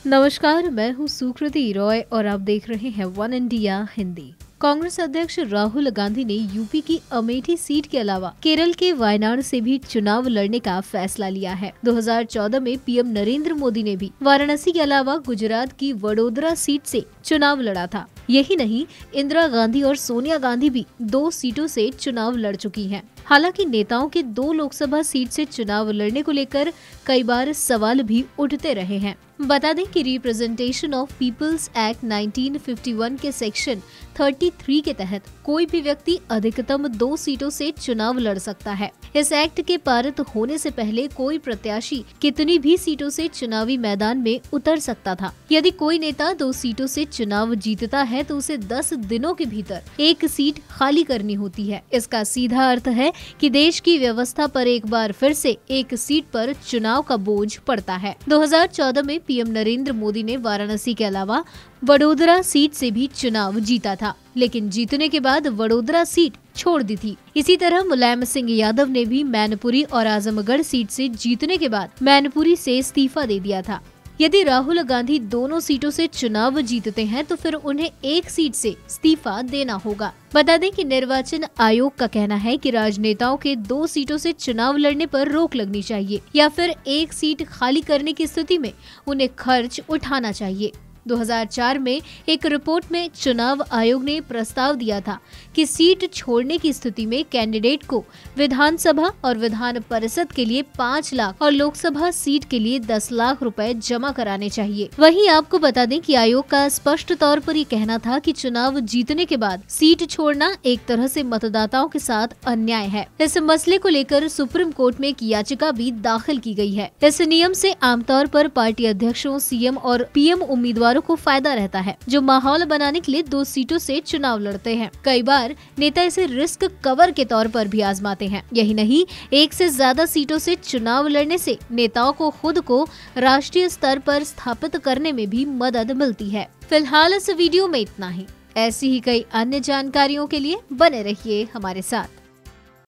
नमस्कार, मैं हूँ सुकृति रॉय और आप देख रहे हैं वन इंडिया हिंदी। कांग्रेस अध्यक्ष राहुल गांधी ने यूपी की अमेठी सीट के अलावा केरल के वायनाड से भी चुनाव लड़ने का फैसला लिया है। 2014 में पीएम नरेंद्र मोदी ने भी वाराणसी के अलावा गुजरात की वडोदरा सीट से चुनाव लड़ा था। यही नहीं, इंदिरा गांधी और सोनिया गांधी भी 2 सीटों से चुनाव लड़ चुकी हैं। हालांकि नेताओं के 2 लोकसभा सीट से चुनाव लड़ने को लेकर कई बार सवाल भी उठते रहे हैं। बता दें कि रिप्रेजेंटेशन ऑफ पीपल्स एक्ट 1951 के सेक्शन 33 के तहत कोई भी व्यक्ति अधिकतम 2 सीटों से चुनाव लड़ सकता है। इस एक्ट के पारित होने से पहले कोई प्रत्याशी कितनी भी सीटों से चुनावी मैदान में उतर सकता था। यदि कोई नेता 2 सीटों से चुनाव जीतता है तो उसे 10 दिनों के भीतर 1 सीट खाली करनी होती है। इसका सीधा अर्थ है कि देश की व्यवस्था पर एक बार फिर से 1 सीट पर चुनाव का बोझ पड़ता है। 2014 में पीएम नरेंद्र मोदी ने वाराणसी के अलावा वडोदरा सीट से भी चुनाव जीता था, लेकिन जीतने के बाद वडोदरा सीट छोड़ दी थी। इसी तरह मुलायम सिंह यादव ने भी मैनपुरी और आजमगढ़ सीट से जीतने के बाद मैनपुरी से इस्तीफा दे दिया था। यदि राहुल गांधी दोनों सीटों से चुनाव जीतते हैं तो फिर उन्हें 1 सीट से इस्तीफा देना होगा। बता दें कि निर्वाचन आयोग का कहना है कि राजनेताओं के 2 सीटों से चुनाव लड़ने पर रोक लगनी चाहिए या फिर 1 सीट खाली करने की स्थिति में उन्हें खर्च उठाना चाहिए। 2004 में एक रिपोर्ट में चुनाव आयोग ने प्रस्ताव दिया था कि सीट छोड़ने की स्थिति में कैंडिडेट को विधानसभा और विधान परिषद के लिए 5 लाख और लोकसभा सीट के लिए 10 लाख रुपए जमा कराने चाहिए। वहीं आपको बता दें कि आयोग का स्पष्ट तौर पर ये कहना था कि चुनाव जीतने के बाद सीट छोड़ना एक तरह से मतदाताओं के साथ अन्याय है। इस मसले को लेकर सुप्रीम कोर्ट में एक याचिका भी दाखिल की गई है। इस नियम से आमतौर पर पार्टी अध्यक्षों, सीएम और पीएम उम्मीदवारों को फायदा रहता है, जो माहौल बनाने के लिए 2 सीटों से चुनाव लड़ते हैं। कई बार नेता इसे रिस्क कवर के तौर पर भी आजमाते हैं। यही नहीं, 1 से ज्यादा सीटों से चुनाव लड़ने से नेताओं को खुद को राष्ट्रीय स्तर पर स्थापित करने में भी मदद मिलती है। फिलहाल इस वीडियो में इतना ही। ऐसी ही कई अन्य जानकारियों के लिए बने रहिए हमारे साथ।